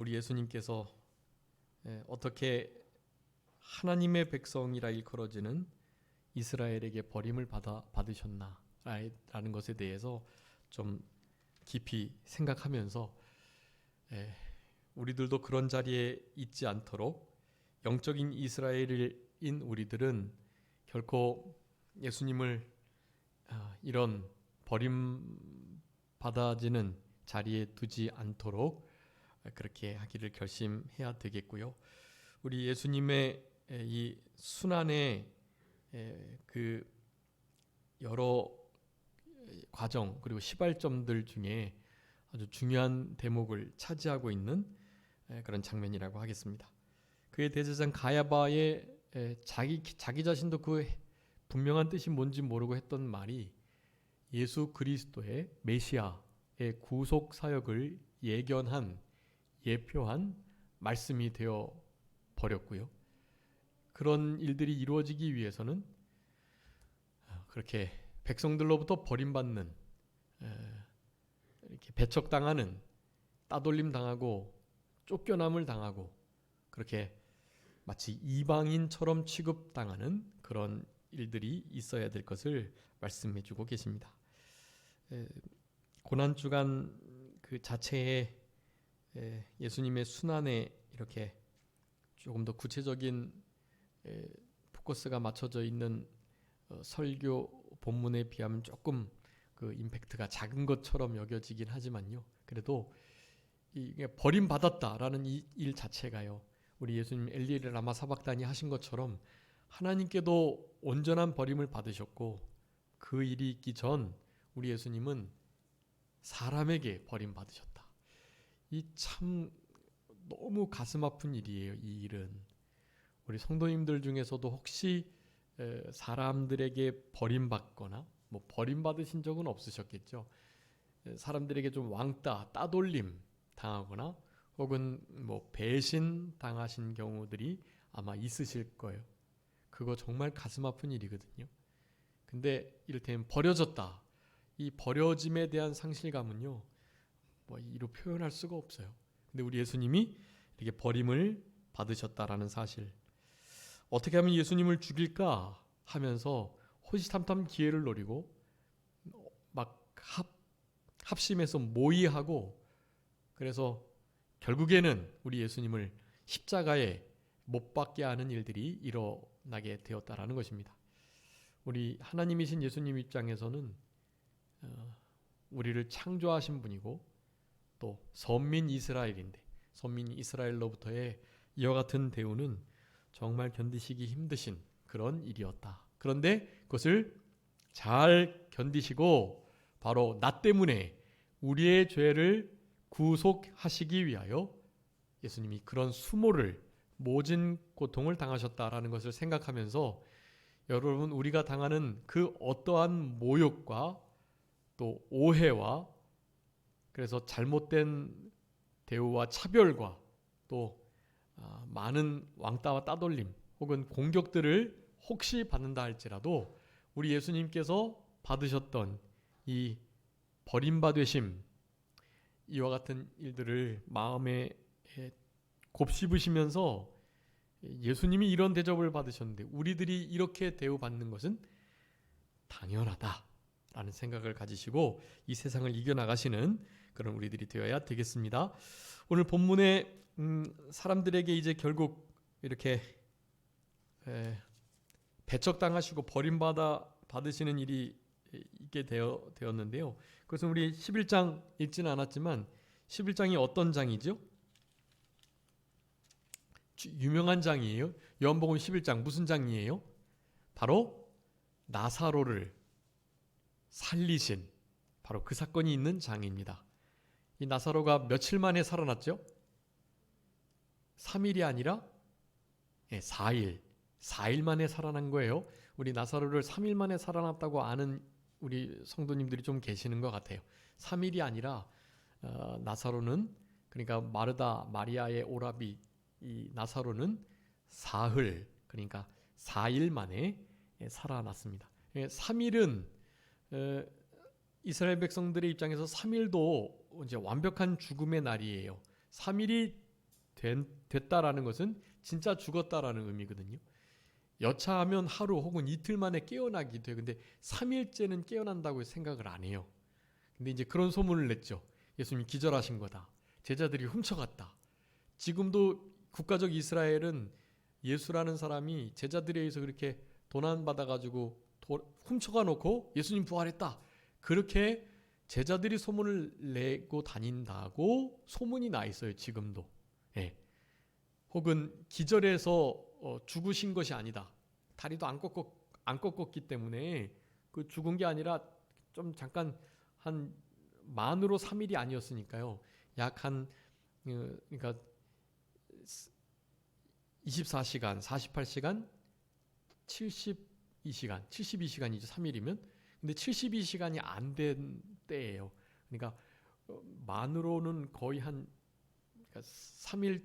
우리 예수님께서 어떻게 하나님의 백성이라 일컬어지는 이스라엘에게 버림을 받으셨나라는 것에 대해서 좀 깊이 생각하면서 우리들도 그런 자리에 있지 않도록 영적인 이스라엘인 우리들은 결코 예수님을 이런 버림받아지는 자리에 두지 않도록 그렇게 하기를 결심해야 되겠고요. 우리 예수님의 이 순환의 그 여러 과정 그리고 시발점들 중에 아주 중요한 대목을 차지하고 있는 그런 장면이라고 하겠습니다. 그의 대제사장 가야바의 자기 자신도 그 분명한 뜻이 뭔지 모르고 했던 말이 예수 그리스도의 메시아의 구속 사역을 예표한 말씀이 되어 버렸고요. 그런 일들이 이루어지기 위해서는 그렇게 백성들로부터 버림받는, 이렇게 배척당하는, 따돌림 당하고 쫓겨남을 당하고 그렇게 마치 이방인처럼 취급당하는 그런 일들이 있어야 될 것을 말씀해주고 계십니다. 고난주간 그 자체에 예수님의 순환에 이렇게 조금 더 구체적인 포커스가 맞춰져 있는 설교 본문에 비하면 조금 그 임팩트가 작은 것처럼 여겨지긴 하지만요. 그래도 이게 버림받았다라는 이 일 자체가요. 우리 예수님 엘리엘 라마 사박다니 하신 것처럼 하나님께도 온전한 버림을 받으셨고 그 일이 있기 전 우리 예수님은 사람에게 버림받으셨다. 이 참 너무 가슴 아픈 일이에요. 이 일은 우리 성도님들 중에서도 혹시 사람들에게 버림받거나 뭐 버림받으신 적은 없으셨겠죠. 사람들에게 좀 왕따, 따돌림 당하거나 혹은 뭐 배신 당하신 경우들이 아마 있으실 거예요. 그거 정말 가슴 아픈 일이거든요. 근데 이를테면 버려졌다. 이 버려짐에 대한 상실감은요, 뭐 이로 표현할 수가 없어요. 근데 우리 예수님이 이렇게 버림을 받으셨다라는 사실. 어떻게 하면 예수님을 죽일까 하면서 호시탐탐 기회를 노리고 막 합심해서 모의하고 그래서 결국에는 우리 예수님을 십자가에 못 박게 하는 일들이 일어나게 되었다라는 것입니다. 우리 하나님이신 예수님 입장에서는 우리를 창조하신 분이고 또 선민 이스라엘인데 선민 이스라엘로부터의 이와 같은 대우는 정말 견디시기 힘드신 그런 일이었다. 그런데 그것을 잘 견디시고 바로 나 때문에 우리의 죄를 구속하시기 위하여 예수님이 그런 수모를 모진 고통을 당하셨다라는 것을 생각하면서 여러분 우리가 당하는 그 어떠한 모욕과 또 오해와 그래서 잘못된 대우와 차별과 또 많은 왕따와 따돌림 혹은 공격들을 혹시 받는다 할지라도 우리 예수님께서 받으셨던 이 버림받으심 이와 같은 일들을 마음에 곱씹으시면서 예수님이 이런 대접을 받으셨는데 우리들이 이렇게 대우받는 것은 당연하다라는 생각을 가지시고 이 세상을 이겨나가시는 그런 우리들이 되어야 되겠습니다. 오늘 본문에 사람들에게 이제 결국 이렇게 배척당하시고 버림받으시는 일이 있게 되었는데요. 그것은 우리 11장 읽지는 않았지만 11장이 어떤 장이죠? 유명한 장이에요. 요한복음 11장 무슨 장이에요? 바로 나사로를 살리신 바로 그 사건이 있는 장입니다. 이 나사로가 며칠 만에 살아났죠? 3일이 아니라 4일 만에 살아난 거예요. 우리 나사로를 3일 만에 살아났다고 아는 우리 성도님들이 좀 계시는 것 같아요. 3일이 아니라 나사로는 그러니까 마르다 마리아의 오라비 이 나사로는 사흘 그러니까 4일 만에 살아났습니다. 3일은 이스라엘 백성들의 입장에서 3일도 이제 완벽한 죽음의 날이에요. 3일이 됐다라는 것은 진짜 죽었다라는 의미거든요. 여차하면 하루 혹은 이틀 만에 깨어나기도 해요. 근데 3일째는 깨어난다고 생각을 안 해요. 근데 이제 그런 소문을 냈죠. 예수님 기절하신 거다. 제자들이 훔쳐갔다. 지금도 국가적 이스라엘은 예수라는 사람이 제자들에 의해서 그렇게 도난받아가지고 훔쳐가 놓고 예수님 부활했다. 그렇게 제자들이 소문을 내고 다닌다고 소문이 나 있어요. 지금도. 예. 혹은 기절해서 죽으신 것이 아니다. 다리도 안 꺾었기 때문에 그 죽은 게 아니라 좀 잠깐 한 만으로 3일이 아니었으니까요. 약 한 그러니까 24시간, 48시간, 72시간, 72시간이죠. 3일이면. 근데 72시간이 안 된 때예요. 그러니까 만으로는 거의 한 그러니까 3일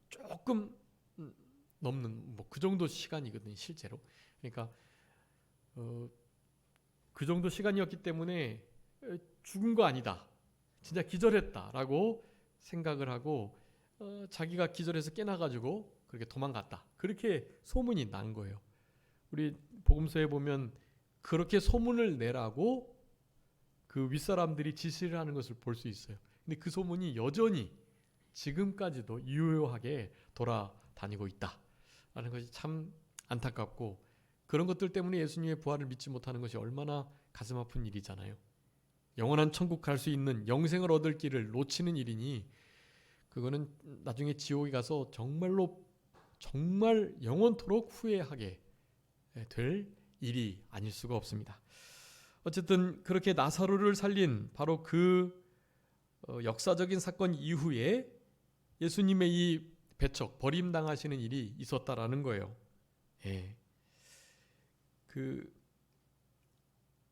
조금 넘는 뭐 그 정도 시간이거든요. 실제로. 그러니까 그 정도 시간이었기 때문에 죽은 거 아니다. 진짜 기절했다라고 생각을 하고 자기가 기절해서 깨나가지고 그렇게 도망갔다. 그렇게 소문이 난 거예요. 우리 복음서에 보면 그렇게 소문을 내라고 그 윗사람들이 지시를 하는 것을 볼 수 있어요. 근데 그 소문이 여전히 지금까지도 유효하게 돌아다니고 있다라는 것이 참 안타깝고, 그런 것들 때문에 예수님의 부활을 믿지 못하는 것이 얼마나 가슴 아픈 일이잖아요. 영원한 천국 갈 수 있는 영생을 얻을 길을 놓치는 일이니 그거는 나중에 지옥에 가서 정말로 정말 영원토록 후회하게 될 일이 아닐 수가 없습니다. 어쨌든 그렇게 나사로를 살린 바로 그 역사적인 사건 이후에 예수님의 이 배척, 버림당하시는 일이 있었다라는 거예요. 예. 그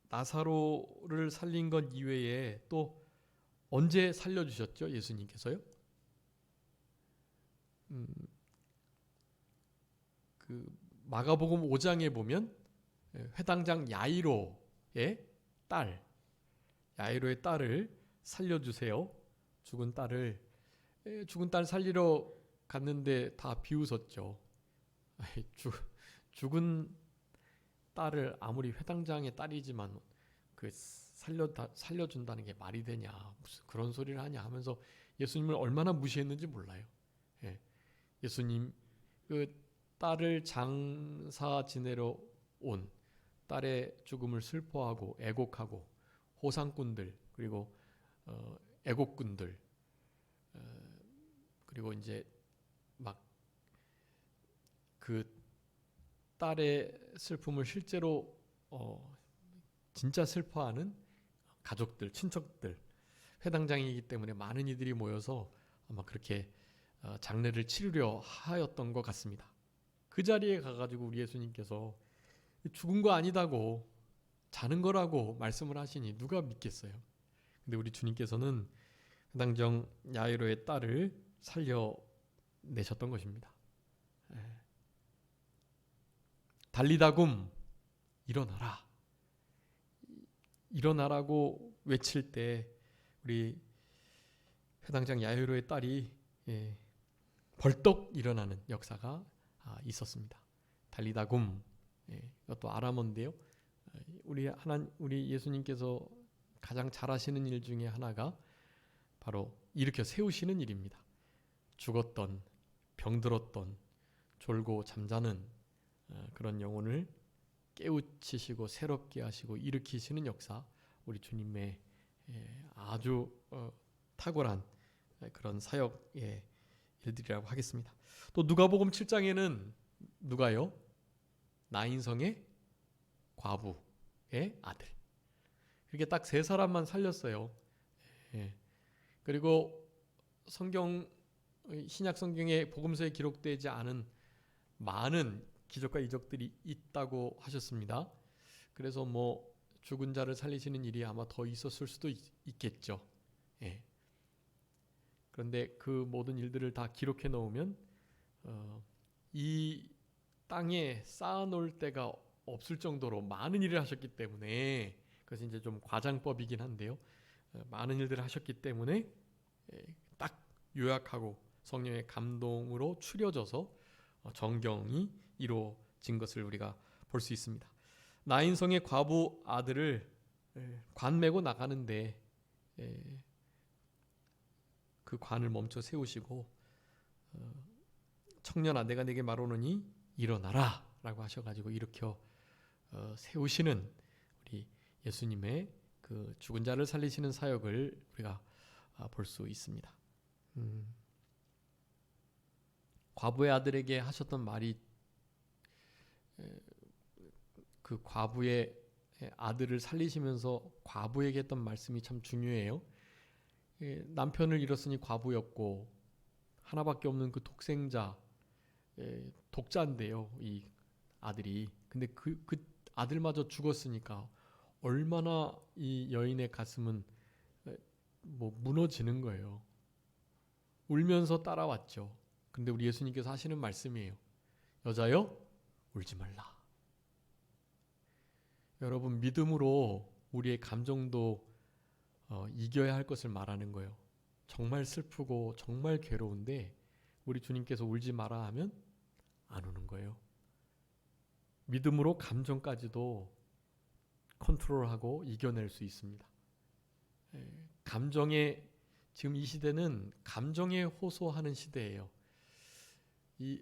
나사로를 살린 것 이외에 또 언제 살려주셨죠? 예수님께서요? 그 마가복음 5장에 보면 회당장 야이로의 딸을 살려주세요. 죽은 딸 살리러 갔는데 다 비웃었죠. 죽은 딸을 아무리 회당장의 딸이지만 그 살려준다는 게 말이 되냐, 무슨 그런 소리를 하냐 하면서 예수님을 얼마나 무시했는지 몰라요. 예. 예수님 그 딸을 장사 지내러 온 딸의 죽음을 슬퍼하고 애곡하고 호상꾼들, 그리고 애곡꾼들, 그리고 이제 막 그 딸의 슬픔을 실제로 진짜 슬퍼하는 가족들, 친척들, 회당장이기 때문에 많은 이들이 모여서 아마 그렇게 장례를 치르려 하였던 것 같습니다. 그 자리에 가가지고 우리 예수님께서 죽은 거 아니다고 자는 거라고 말씀을 하시니 누가 믿겠어요? 근데 우리 주님께서는 회당장 야이로의 딸을 살려내셨던 것입니다. 달리다굼, 일어나라, 일어나라고 외칠 때 우리 회당장 야이로의 딸이 벌떡 일어나는 역사가 있었습니다. 달리다굼, 이것도 아람어인데요. 우리 예수님께서 가장 잘하시는 일 중에 하나가 바로 일으켜 세우시는 일입니다. 죽었던, 병들었던, 졸고 잠자는 그런 영혼을 깨우치시고 새롭게 하시고 일으키시는 역사, 우리 주님의 아주 탁월한 그런 사역의 일들이라고 하겠습니다. 또 누가복음 7장에는 누가요? 나인성의 과부의 아들, 이렇게 딱 세 사람만 살렸어요. 그리고 신약 성경의 복음서에 기록되지 않은 많은 기적과 이적들이 있다고 하셨습니다. 그래서 뭐 죽은 자를 살리시는 일이 아마 더 있었을 수도 있겠죠. 그런데 그 모든 일들을 다 기록해 놓으면 이 땅에 쌓아놓을 데가 없을 정도로 많은 일을 하셨기 때문에, 그것이 이제 좀 과장법이긴 한데요. 많은 일들을 하셨기 때문에 딱 요약하고 성령의 감동으로 추려져서 정경이 이루어진 것을 우리가 볼 수 있습니다. 나인성의 과부 아들을 관 메고 나가는데 그 관을 멈춰 세우시고 청년아 내가 네게 말하노니 일어나라 라고 하셔가지고 일으켜 세우시는 우리 예수님의 그 죽은 자를 살리시는 사역을 우리가 볼 수 있습니다. 과부의 아들에게 하셨던 말이 그 과부의 아들을 살리시면서 과부에게 했던 말씀이 참 중요해요. 남편을 잃었으니 과부였고 하나밖에 없는 그 독생자 독자인데요. 이 아들이. 근데 그 아들마저 죽었으니까 얼마나 이 여인의 가슴은 무너지는 거예요. 울면서 따라왔죠. 근데 우리 예수님께서 하시는 말씀이에요. 여자여 울지 말라. 여러분 믿음으로 우리의 감정도 이겨야 할 것을 말하는 거예요. 정말 슬프고 정말 괴로운데 우리 주님께서 울지 마라 하면 안 우는 거예요. 믿음으로 감정까지도 컨트롤하고 이겨낼 수 있습니다. 감정에 지금 이 시대는 감정에 호소하는 시대예요. 이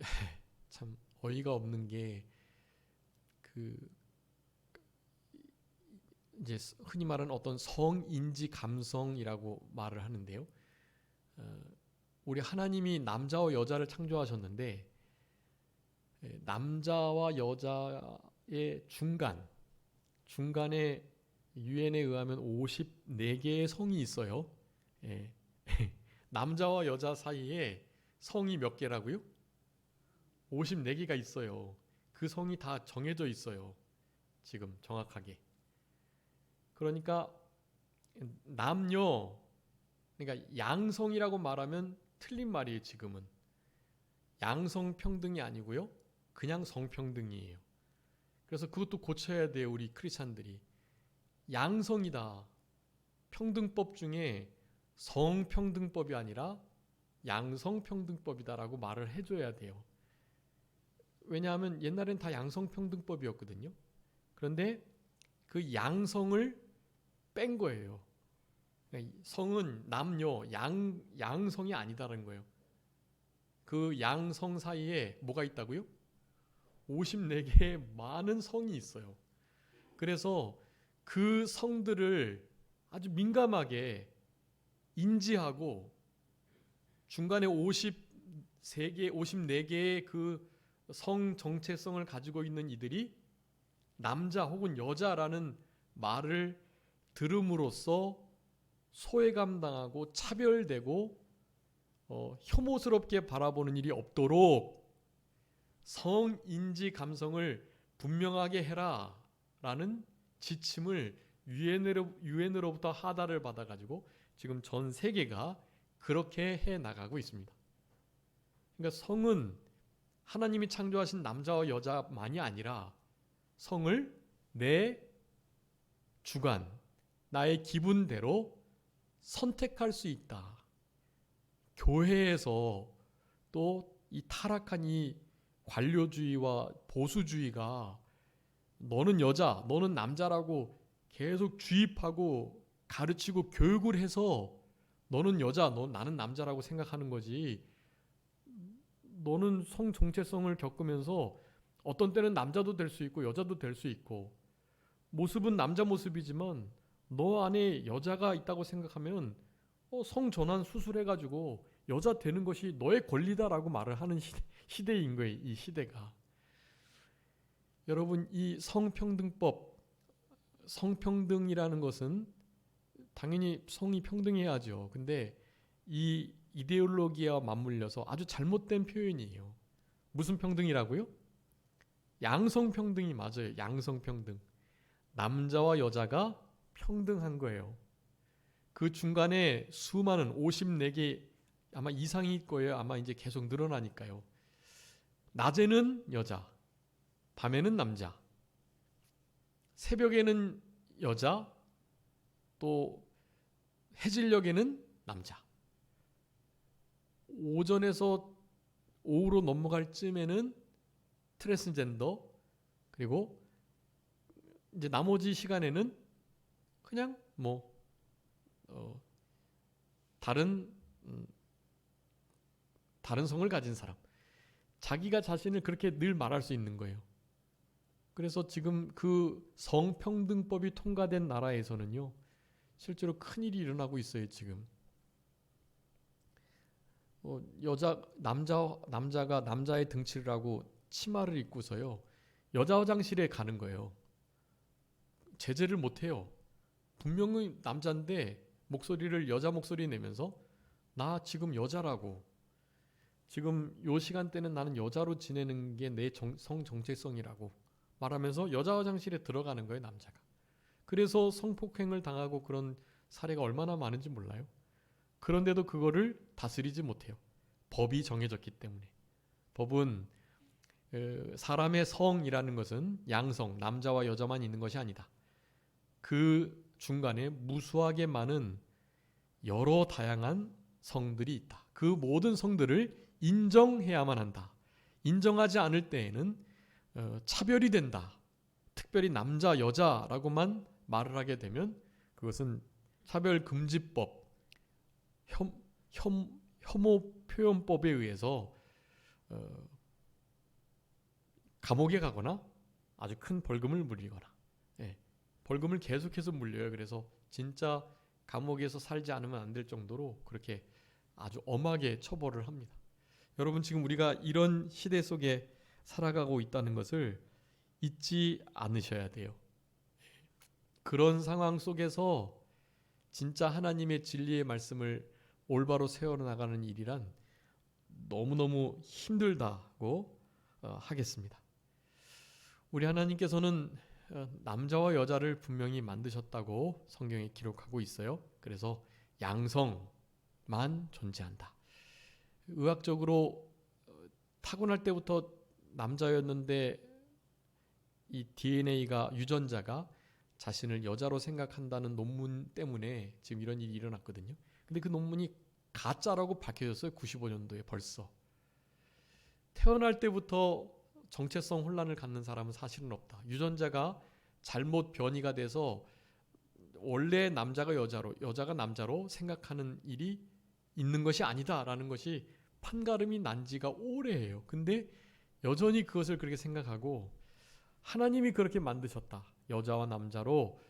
참 어이가 없는 게 이제 흔히 말하는 어떤 성인지 감성이라고 말을 하는데요. 우리 하나님이 남자와 여자를 창조하셨는데 남자와 여자의 중간에 유엔에 의하면 54개의 성이 있어요. 남자와 여자 사이에 성이 몇 개라고요? 54개가 있어요. 그 성이 다 정해져 있어요. 지금 정확하게. 그러니까 남녀, 그러니까 양성이라고 말하면 틀린 말이에요. 지금은 양성평등이 아니고요. 그냥 성평등이에요. 그래서 그것도 고쳐야 돼요. 우리 크리스찬들이. 양성이다. 평등법 중에 성평등법이 아니라 양성평등법이다라고 말을 해줘야 돼요. 왜냐하면 옛날엔 다 양성평등법이었거든요. 그런데 그 양성을 뺀 거예요. 성은 남녀, 양성이 아니다라는 거예요. 그 양성 사이에 뭐가 있다고요? 54개의 많은 성이 있어요. 그래서 그 성들을 아주 민감하게 인지하고 중간에 54개의 그 성 정체성을 가지고 있는 이들이 남자 혹은 여자라는 말을 들음으로써 소외감 당하고 차별되고 혐오스럽게 바라보는 일이 없도록 성인지 감성을 분명하게 해라 라는 지침을 유엔으로부터 하달을 받아가지고 지금 전 세계가 그렇게 해 나가고 있습니다. 그러니까 성은 하나님이 창조하신 남자와 여자만이 아니라 성을 내 주관, 나의 기분대로 선택할 수 있다. 교회에서 또 이 타락한 이 관료주의와 보수주의가 너는 여자, 너는 남자라고 계속 주입하고 가르치고 교육을 해서 너는 여자, 나는 남자라고 생각하는 거지. 너는 성 정체성을 겪으면서 어떤 때는 남자도 될 수 있고 여자도 될 수 있고 모습은 남자 모습이지만 너 안에 여자가 있다고 생각하면 성 전환 수술해가지고 여자 되는 것이 너의 권리다라고 말을 하는 시대인 거예요. 이 시대가. 여러분 이 성평등법, 성평등이라는 것은 당연히 성이 평등해야죠. 근데 이 이데올로기와 맞물려서 아주 잘못된 표현이에요. 무슨 평등이라고요? 양성평등이 맞아요. 양성평등. 남자와 여자가 평등한 거예요. 그 중간에 수많은 54개 아마 이상일 거예요. 아마 이제 계속 늘어나니까요. 낮에는 여자, 밤에는 남자, 새벽에는 여자, 또 해질녘에는 남자. 오전에서 오후로 넘어갈 쯤에는 트랜스젠더, 그리고 이제 나머지 시간에는 그냥 뭐 다른 다른 성을 가진 사람, 자기가 자신을 그렇게 늘 말할 수 있는 거예요. 그래서 지금 그 성평등법이 통과된 나라에서는요, 실제로 큰일이 일어나고 있어요. 지금 남자가 남자의 등치를 하고 치마를 입고서요, 여자 화장실에 가는 거예요. 제재를 못 해요. 분명히 남자인데 목소리를 여자 목소리 내면서 나 지금 여자라고, 지금 요 시간대는 나는 여자로 지내는 게 내 성 정체성이라고 말하면서 여자 화장실에 들어가는 거예요, 남자가. 그래서 성폭행을 당하고 그런 사례가 얼마나 많은지 몰라요. 그런데도 그거를 다스리지 못해요. 법이 정해졌기 때문에. 법은 사람의 성이라는 것은 양성, 남자와 여자만 있는 것이 아니다. 그 중간에 무수하게 많은 여러 다양한 성들이 있다. 그 모든 성들을 인정해야만 한다. 인정하지 않을 때에는 차별이 된다. 특별히 남자, 여자라고만 말을 하게 되면 그것은 차별금지법, 혐오 표현법에 의해서 감옥에 가거나 아주 큰 벌금을 물리거나, 벌금을 계속해서 물려요. 그래서 진짜 감옥에서 살지 않으면 안 될 정도로 그렇게 아주 엄하게 처벌을 합니다. 여러분, 지금 우리가 이런 시대 속에 살아가고 있다는 것을 잊지 않으셔야 돼요. 그런 상황 속에서 진짜 하나님의 진리의 말씀을 올바로 세워나가는 일이란 너무너무 힘들다고 하겠습니다. 우리 하나님께서는 남자와 여자를 분명히 만드셨다고 성경에 기록하고 있어요. 그래서 양성만 존재한다. 의학적으로 타고날 때부터 남자였는데 이 DNA가, 유전자가 자신을 여자로 생각한다는 논문 때문에 지금 이런 일이 일어났거든요. 근데 그 논문이 가짜라고 밝혀졌어요. 95년도에 벌써. 태어날 때부터 정체성 혼란을 갖는 사람은 사실은 없다. 유전자가 잘못 변이가 돼서 원래 남자가 여자로, 여자가 남자로 생각하는 일이 있는 것이 아니다라는 것이 판가름이 난 지가 오래예요. 근데 여전히 그것을 그렇게 생각하고, 하나님이 그렇게 만드셨다. 여자와 남자로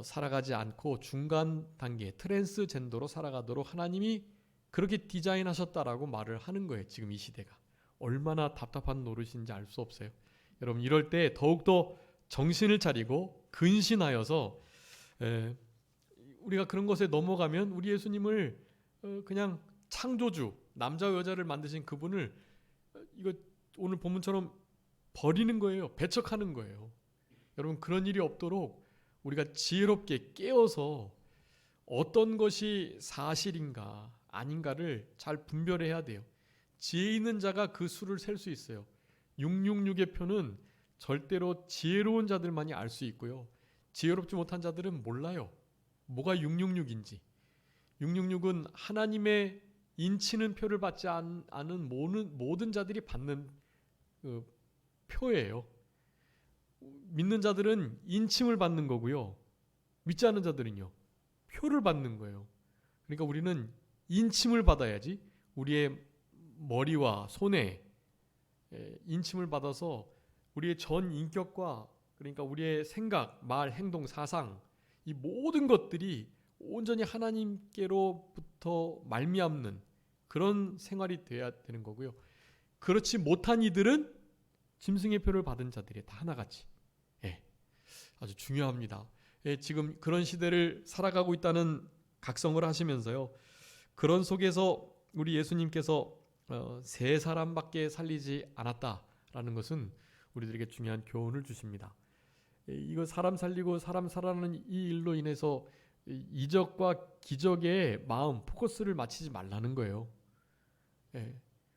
살아가지 않고 중간 단계 트랜스젠더로 살아가도록 하나님이 그렇게 디자인하셨다라고 말을 하는 거예요. 지금 이 시대가 얼마나 답답한 노릇인지 알 수 없어요. 여러분, 이럴 때 더욱더 정신을 차리고 근신하여서 우리가 그런 것에 넘어가면 우리 예수님을 그냥 창조주, 남자와 여자를 만드신 그분을 이거 오늘 본문처럼 버리는 거예요. 배척하는 거예요. 여러분, 그런 일이 없도록 우리가 지혜롭게 깨어서 어떤 것이 사실인가 아닌가를 잘 분별해야 돼요. 지혜 있는 자가 그 수를 셀 수 있어요. 666의 표는 절대로 지혜로운 자들만이 알 수 있고요. 지혜롭지 못한 자들은 몰라요. 뭐가 666인지. 666은 하나님의 인치는 표를 받지 않은 모든 자들이 받는 표예요. 믿는 자들은 인침을 받는 거고요. 믿지 않는 자들은요, 표를 받는 거예요. 그러니까 우리는 인침을 받아야지, 우리의 머리와 손에 인침을 받아서 우리의 전 인격과, 그러니까 우리의 생각, 말, 행동, 사상, 이 모든 것들이 온전히 하나님께로부터 말미암는 그런 생활이 돼야 되는 거고요. 그렇지 못한 이들은 짐승의 표를 받은 자들이 다 하나같이. 아주 중요합니다. 지금 그런 시대를 살아가고 있다는 각성을 하시면서요, 그런 속에서 우리 예수님께서 세 사람밖에 살리지 않았다라는 것은 우리들에게 중요한 교훈을 주십니다. 이거 사람 살리고 사람 살아나는 이 일로 인해서 이적과 기적의 마음, 포커스를 맞추지 말라는 거예요.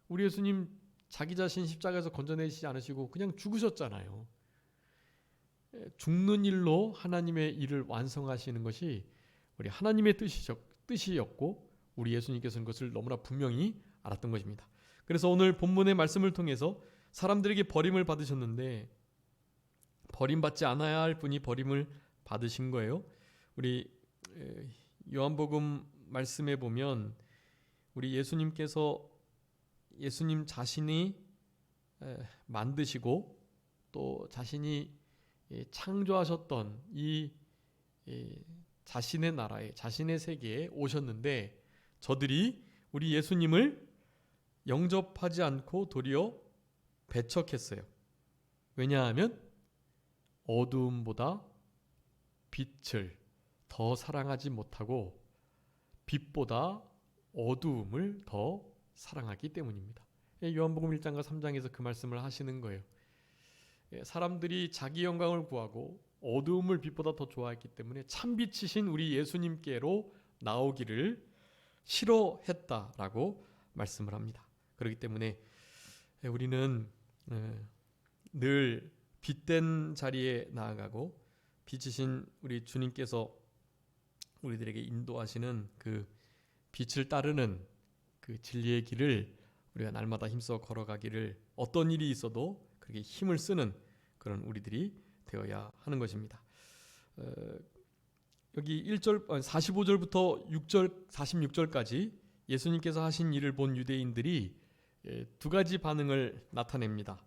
우리 예수님 자기 자신 십자가에서 건져내시지 않으시고 그냥 죽으셨잖아요. 죽는 일로 하나님의 일을 완성하시는 것이 우리 하나님의 뜻이었고, 우리 예수님께서는 그것을 너무나 분명히 알았던 것입니다. 그래서 오늘 본문의 말씀을 통해서 사람들에게 버림을 받으셨는데 버림받지 않아야 할 분이 버림을 받으신 거예요. 우리 요한복음 말씀에 보면 우리 예수님께서 예수님 자신이 만드시고 또 자신이 창조하셨던 이 자신의 나라에 자신의 세계에 오셨는데 저들이 우리 예수님을 영접하지 않고 도리어 배척했어요. 왜냐하면 어두움보다 빛을 더 사랑하지 못하고 빛보다 어두움을 더 사랑하기 때문입니다. 요한복음 1장과 3장에서 그 말씀을 하시는 거예요. 사람들이 자기 영광을 구하고 어두움을 빛보다 더 좋아했기 때문에 참빛이신 우리 예수님께로 나오기를 싫어했다라고 말씀을 합니다. 그렇기 때문에 우리는 늘 빛된 자리에 나아가고 빛이신 우리 주님께서 우리들에게 인도하시는 그 빛을 따르는 그 진리의 길을 우리가 날마다 힘써 걸어가기를 어떤 일이 있어도 그렇게 힘을 쓰는 그런 우리들이 되어야 하는 것입니다. 여기 1절 45절부터 6절 46절까지 예수님께서 하신 일을 본 유대인들이 두 가지 반응을 나타냅니다.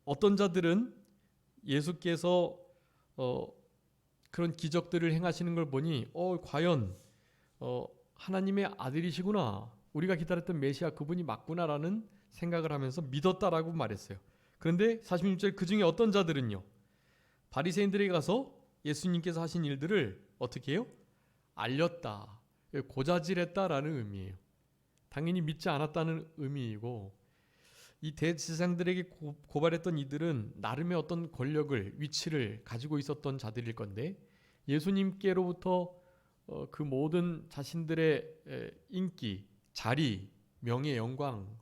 어떤 자들은 예수께서 그런 기적들을 행하시는 걸 보니 과연 하나님의 아들이시구나, 우리가 기다렸던 메시아 그분이 맞구나라는 생각을 하면서 믿었다라고 말했어요. 그런데 46절 그 중에 어떤 자들은요, 바리새인들에게 가서 예수님께서 하신 일들을 어떻게 해요? 알렸다, 고자질했다라는 의미예요. 당연히 믿지 않았다는 의미이고, 이 대제사장들에게 고발했던 이들은 나름의 어떤 권력을, 위치를 가지고 있었던 자들일 건데 예수님께로부터 그 모든 자신들의 인기, 자리, 명예, 영광,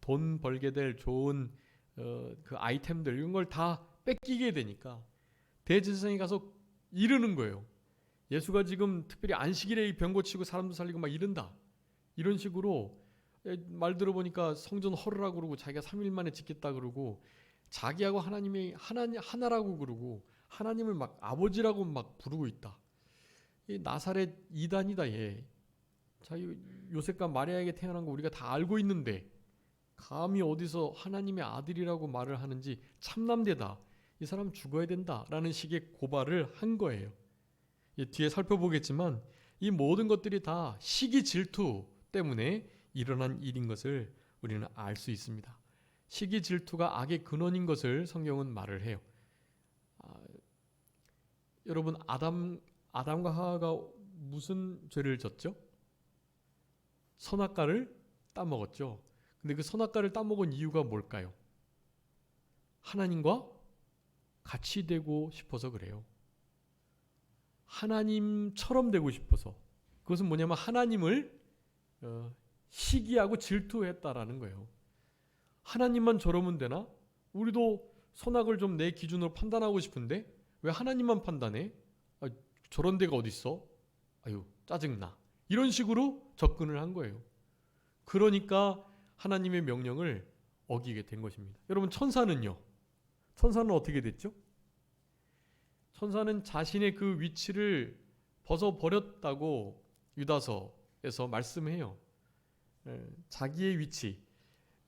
돈 벌게 될 좋은 그 아이템들 이런 걸 다 뺏기게 되니까 대제사장이 가서 이르는 거예요. 예수가 지금 특별히 안식일에 병 고치고 사람도 살리고 막 이른다, 이런 식으로 말 들어보니까 성전 헐으라고 그러고 자기가 3일 만에 짓겠다 그러고 자기하고 하나님이 하나라고 그러고 하나님을 막 아버지라고 막 부르고 있다. 이 나사렛 이단이다 얘. 자기 요셉과 마리아에게 태어난 거 우리가 다 알고 있는데 감히 어디서 하나님의 아들이라고 말을 하는지 참남되다. 이 사람 죽어야 된다라는 식의 고발을 한 거예요. 뒤에 살펴보겠지만 이 모든 것들이 다 시기 질투 때문에 일어난 일인 것을 우리는 알 수 있습니다. 시기 질투가 악의 근원인 것을 성경은 말을 해요. 여러분 아담과 하와가 무슨 죄를 졌죠? 선악과를 따먹었죠. 근데 그 선악과를 따먹은 이유가 뭘까요? 하나님과 같이 되고 싶어서 그래요. 하나님처럼 되고 싶어서. 그것은 뭐냐면 하나님을 시기하고 질투했다라는 거예요. 하나님만 저러면 되나? 우리도 선악을 좀 내 기준으로 판단하고 싶은데 왜 하나님만 판단해? 저런 데가 어딨어? 아유 짜증나. 이런 식으로 접근을 한 거예요. 그러니까 하나님의 명령을 어기게 된 것입니다. 여러분 천사는요? 천사는 어떻게 됐죠? 천사는 자신의 그 위치를 벗어버렸다고 유다서에서 말씀해요. 자기의 위치.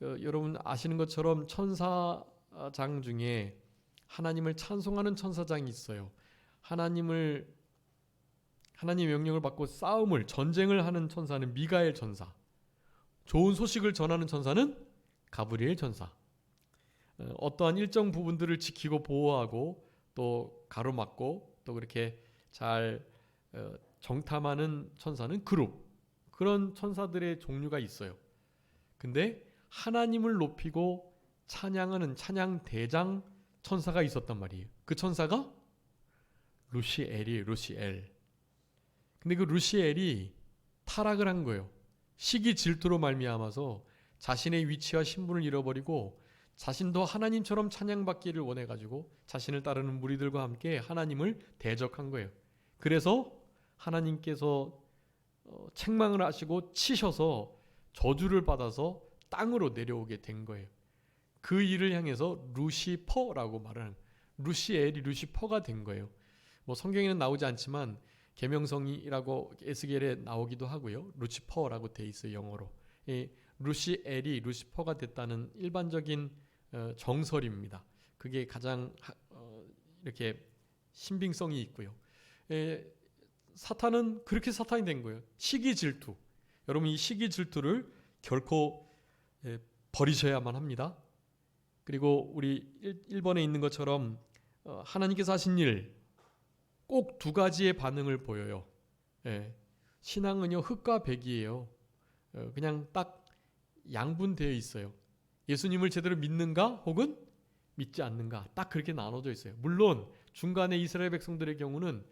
여러분 아시는 것처럼 천사장 중에 하나님을 찬송하는 천사장이 있어요. 하나님의 명령을 받고 전쟁을 하는 천사는 미가엘 천사. 좋은 소식을 전하는 천사는 가브리엘 천사. 어떠한 일정 부분들을 지키고 보호하고 또 가로막고 또 그렇게 잘 정탐하는 천사는 그룹. 그런 천사들의 종류가 있어요. 근데 하나님을 높이고 찬양하는 찬양 대장 천사가 있었단 말이에요. 그 천사가 루시엘이에요. 루시엘. 근데 그 루시엘이 타락을 한 거예요. 시기 질투로 말미암아서 자신의 위치와 신분을 잃어버리고 자신도 하나님처럼 찬양받기를 원해가지고 자신을 따르는 무리들과 함께 하나님을 대적한 거예요. 그래서 하나님께서 책망을 하시고 치셔서 저주를 받아서 땅으로 내려오게 된 거예요. 그 일을 향해서 루시퍼라고 말하는, 루시엘이 루시퍼가 된 거예요. 뭐 성경에는 나오지 않지만 계명성이라고 에스겔에 나오기도 하고요. 루시퍼라고 돼 있어요, 영어로. 이 루시엘이 루시퍼가 됐다는 일반적인 정설입니다. 그게 가장 이렇게 신빙성이 있고요. 사탄은 그렇게 사탄이 된 거예요. 시기 질투. 여러분, 이 시기 질투를 결코 버리셔야만 합니다. 그리고 우리 1번에 있는 것처럼 하나님께서 하신 일 꼭 두 가지의 반응을 보여요. 신앙은요, 흙과 백이에요. 그냥 딱 양분되어 있어요. 예수님을 제대로 믿는가 혹은 믿지 않는가, 딱 그렇게 나눠져 있어요. 물론 중간에 이스라엘 백성들의 경우는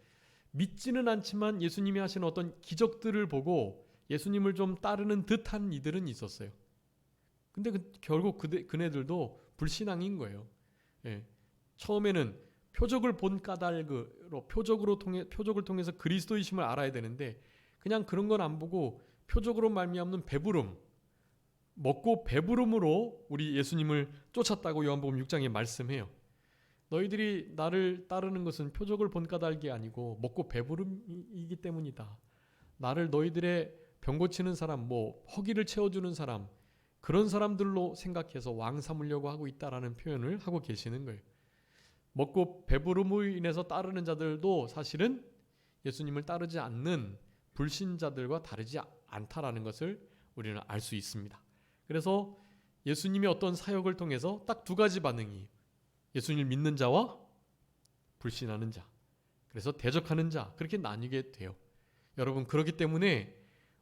믿지는 않지만 예수님이 하신 어떤 기적들을 보고 예수님을 좀 따르는 듯한 이들은 있었어요. 근데 결국 그네들도 불신앙인 거예요. 처음에는 표적을 본 까닭으로 표적을 통해서 그리스도이심을 알아야 되는데 그냥 그런 건 안 보고 표적으로 말미암는 배부름, 먹고 배부름으로 우리 예수님을 쫓았다고 요한복음 6장에 말씀해요. 너희들이 나를 따르는 것은 표적을 본 까닭이 아니고 먹고 배부름이기 때문이다. 나를 너희들의 병 고치는 사람, 허기를 채워주는 사람, 그런 사람들로 생각해서 왕 삼으려고 하고 있다라는 표현을 하고 계시는 거예요. 먹고 배부름으로 인해서 따르는 자들도 사실은 예수님을 따르지 않는 불신자들과 다르지 않다라는 것을 우리는 알 수 있습니다. 그래서 예수님의 어떤 사역을 통해서 딱 두 가지 반응이, 예수님을 믿는 자와 불신하는 자, 그래서 대적하는 자, 그렇게 나뉘게 돼요. 여러분, 그렇기 때문에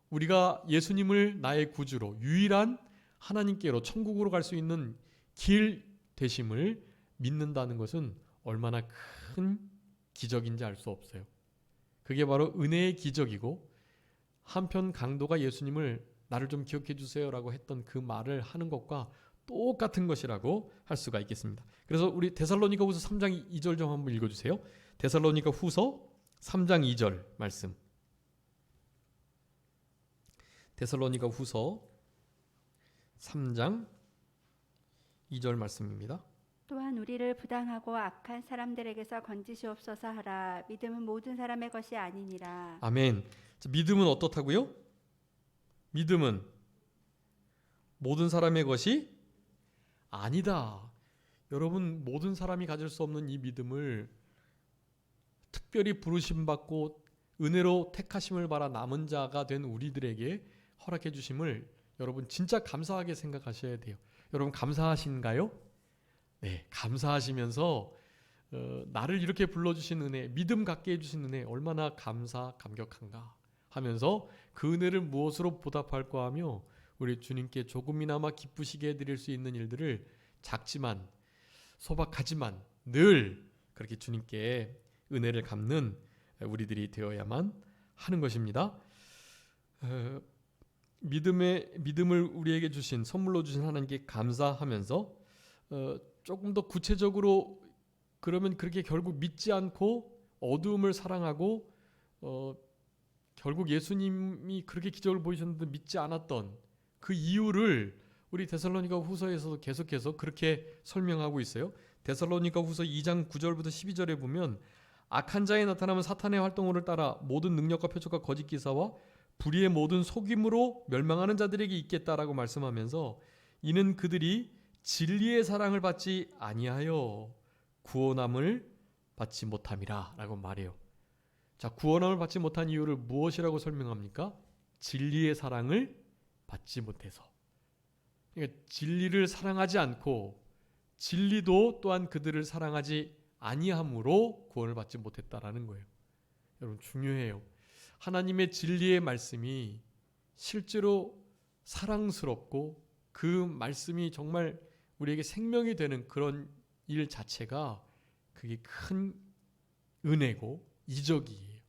우리가 예수님을 나의 구주로, 유일한 하나님께로 천국으로 갈 수 있는 길 되심을 믿는다는 것은 얼마나 큰 기적인지 알 수 없어요. 그게 바로 은혜의 기적이고, 한편 강도가 예수님을 나를 좀 기억해 주세요라고 했던 그 말을 하는 것과 똑같은 것이라고 할 수가 있겠습니다. 그래서 우리 데살로니가 후서 3장 2절 좀 한번 읽어주세요. 데살로니가 후서 3장 2절 말씀. 데살로니가 후서 3장 2절 말씀입니다. 또한 우리를 부당하고 악한 사람들에게서 건지시옵소서 하라. 믿음은 모든 사람의 것이 아니니라. 아멘. 믿음은 어떻다고요? 믿음은 모든 사람의 것이 아니다. 여러분, 모든 사람이 가질 수 없는 이 믿음을 특별히 부르심받고 은혜로 택하심을 받아 남은 자가 된 우리들에게 허락해 주심을 여러분 진짜 감사하게 생각하셔야 돼요. 여러분, 감사하신가요? 네, 감사하시면서 나를 이렇게 불러주신 은혜, 믿음 갖게 해주신 은혜 얼마나 감격한가 하면서 그 은혜를 무엇으로 보답할까 하며 우리 주님께 조금이나마 기쁘시게 해드릴 수 있는 일들을 작지만 소박하지만 늘 그렇게 주님께 은혜를 갚는 우리들이 되어야만 하는 것입니다. 믿음을 우리에게 주신, 선물로 주신 하나님께 감사하면서 조금 더 구체적으로, 그러면 그렇게 결국 믿지 않고 어두움을 사랑하고 결국 예수님이 그렇게 기적을 보이셨는데 믿지 않았던 그 이유를 우리 데살로니가 후서에서도 계속해서 그렇게 설명하고 있어요. 데살로니가 후서 2장 9절부터 12절에 보면 악한 자에 나타나면 사탄의 활동을 따라 모든 능력과 표적과 거짓 기사와 불의의 모든 속임으로 멸망하는 자들에게 있겠다라고 말씀하면서 이는 그들이 진리의 사랑을 받지 아니하여 구원함을 받지 못함이라 라고 말해요. 자, 구원함을 받지 못한 이유를 무엇이라고 설명합니까? 진리의 사랑을 받지 못해서. 그러니까 진리를 사랑하지 않고 진리도 또한 그들을 사랑하지 아니함으로 구원을 받지 못했다라는 거예요. 여러분, 중요해요. 하나님의 진리의 말씀이 실제로 사랑스럽고 그 말씀이 정말 우리에게 생명이 되는 그런 일 자체가 그게 큰 은혜고 이적이에요.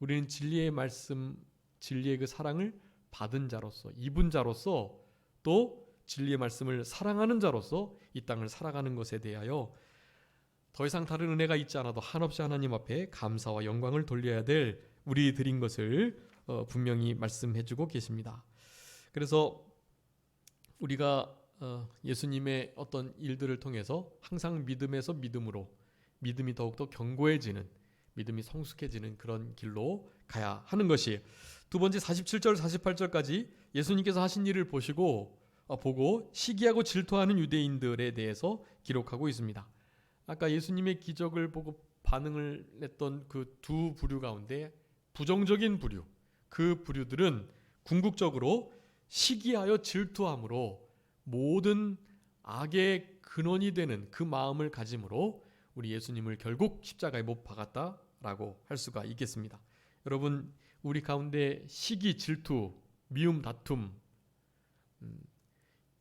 우리는 진리의 말씀, 진리의 그 사랑을 받은 자로서, 입은 자로서, 또 진리의 말씀을 사랑하는 자로서 이 땅을 살아가는 것에 대하여 더 이상 다른 은혜가 있지 않아도 한없이 하나님 앞에 감사와 영광을 돌려야 될 우리 드린 것을 분명히 말씀해주고 계십니다. 그래서 우리가 예수님의 어떤 일들을 통해서 항상 믿음에서 믿음으로, 믿음이 더욱더 견고해지는, 믿음이 성숙해지는 그런 길로 가야 하는 것이에요. 두 번째 47절 48절까지 예수님께서 하신 일을 보고 시기하고 질투하는 유대인들에 대해서 기록하고 있습니다. 아까 예수님의 기적을 보고 반응을 냈던 그 두 부류 가운데 부정적인 부류, 그 부류들은 궁극적으로 시기하여 질투함으로 모든 악의 근원이 되는 그 마음을 가짐으로 우리 예수님을 결국 십자가에 못 박았다라고 할 수가 있겠습니다. 여러분, 우리 가운데 시기, 질투, 미움, 다툼,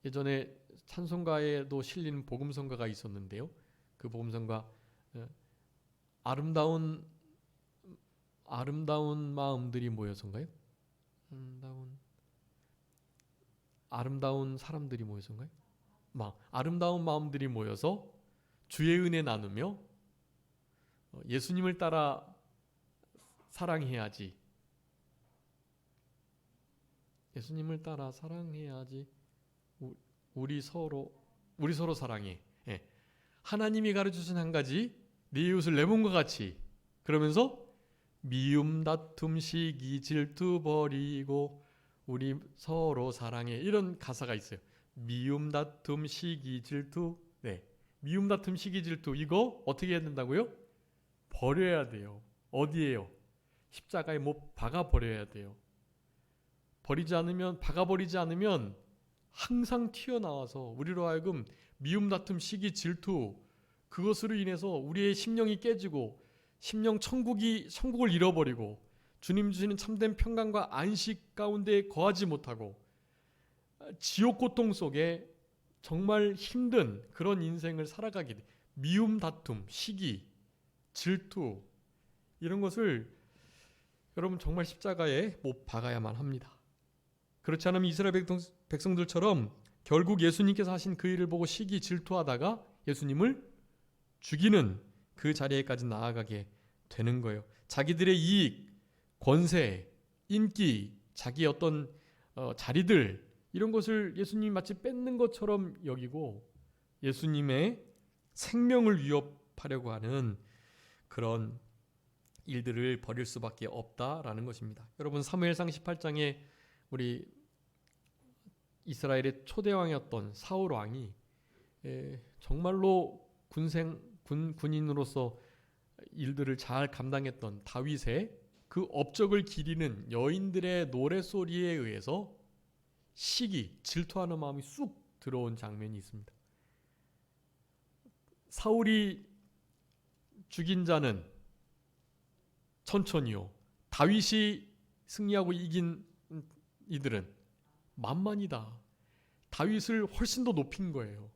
예전에 찬송가에도 실린 복음성가가 있었는데요. 그 복음성가 아름다운 마음들이 모여서인가요? 아름다운 사람들이 모여서인가요? 아름다운 마음들이 모여서 주의 은혜 나누며 예수님을 따라 사랑해야지. 예수님을 따라 사랑해야지. 우리 서로 사랑해. 예. 하나님이 가르쳐주신 한 가지, 네 이웃을 내 몸과 같이. 그러면서 미움, 다툼, 시기, 질투 버리고 우리 서로 사랑해. 이런 가사가 있어요. 미움, 다툼, 시기, 질투. 네. 미움, 다툼, 시기, 질투. 이거 어떻게 해야 된다고요? 버려야 돼요. 어디에요? 십자가에 못 박아 버려야 돼요. 박아버리지 않으면 항상 튀어나와서 우리로 하여금 미움, 다툼, 시기, 질투, 그것으로 인해서 우리의 심령이 깨지고 심령 천국을 잃어버리고 주님 주시는 참된 평강과 안식 가운데 거하지 못하고 지옥 고통 속에 정말 힘든 그런 인생을 살아가게 돼. 미움, 다툼, 시기, 질투, 이런 것을 여러분 정말 십자가에 못 박아야만 합니다. 그렇지 않으면 이스라엘 백성들처럼 결국 예수님께서 하신 그 일을 보고 시기, 질투하다가 예수님을 죽이는 그 자리에까지 나아가게 되는 거예요. 자기들의 이익, 권세, 인기, 자기의 어떤 자리들, 이런 것을 예수님이 마치 뺏는 것처럼 여기고 예수님의 생명을 위협하려고 하는 그런 일들을 벌일 수밖에 없다라는 것입니다. 여러분, 사무엘상 18장에 우리 이스라엘의 초대왕이었던 사울 왕이 정말로 군인으로서 일들을 잘 감당했던 다윗의 그 업적을 기리는 여인들의 노래소리에 의해서 시기, 질투하는 마음이 쑥 들어온 장면이 있습니다. 사울이 죽인 자는 천천히요, 다윗이 승리하고 이긴 이들은 만만이다. 다윗을 훨씬 더 높인 거예요.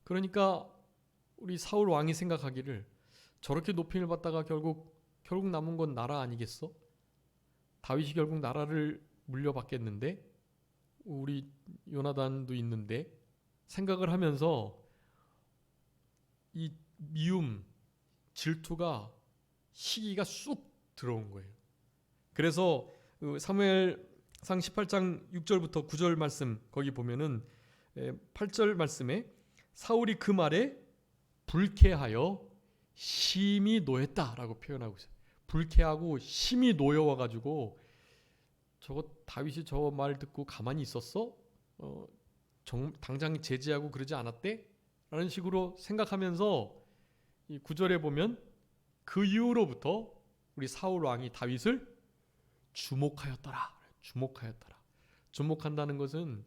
그러니까 우리 사울 왕이 생각하기를 저렇게 높임을 받다가 결국 남은 건 나라 아니겠어? 다윗이 결국 나라를 물려받겠는데 우리 요나단도 있는데, 생각을 하면서 이 미움, 질투가, 시기가 쑥 들어온 거예요. 그래서 사무엘상 18장 6절부터 9절 말씀 거기 보면은 8절 말씀에 사울이 그 말에 불쾌하여 심히 노했다라고 표현하고 있어요. 불쾌하고 심히 노여워가지고 다윗이 저 말 듣고 가만히 있었어? 당장 제지하고 그러지 않았대? 라는 식으로 생각하면서 이 9절에 보면 그 이후로부터 우리 사울 왕이 다윗을 주목하였더라. 주목한다는 것은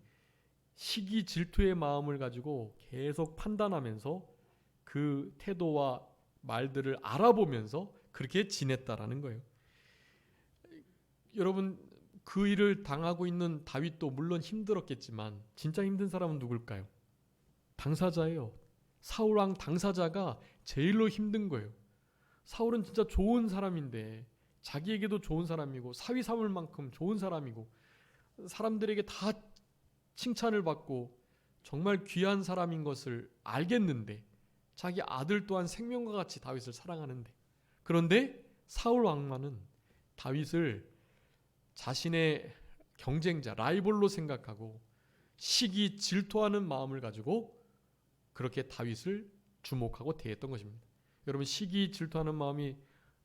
시기, 질투의 마음을 가지고 계속 판단하면서 그 태도와 말들을 알아보면서 그렇게 지냈다라는 거예요. 여러분, 그 일을 당하고 있는 다윗도 물론 힘들었겠지만 진짜 힘든 사람은 누굴까요? 당사자예요. 사울 왕 당사자가 제일로 힘든 거예요. 사울은 진짜 좋은 사람인데, 자기에게도 좋은 사람이고 사위 삼을 만큼 좋은 사람이고 사람들에게 다 칭찬을 받고 정말 귀한 사람인 것을 알겠는데, 자기 아들 또한 생명과 같이 다윗을 사랑하는데, 그런데 사울 왕만은 다윗을 자신의 경쟁자, 라이벌로 생각하고 시기, 질투하는 마음을 가지고 그렇게 다윗을 주목하고 대했던 것입니다. 여러분, 시기, 질투하는 마음이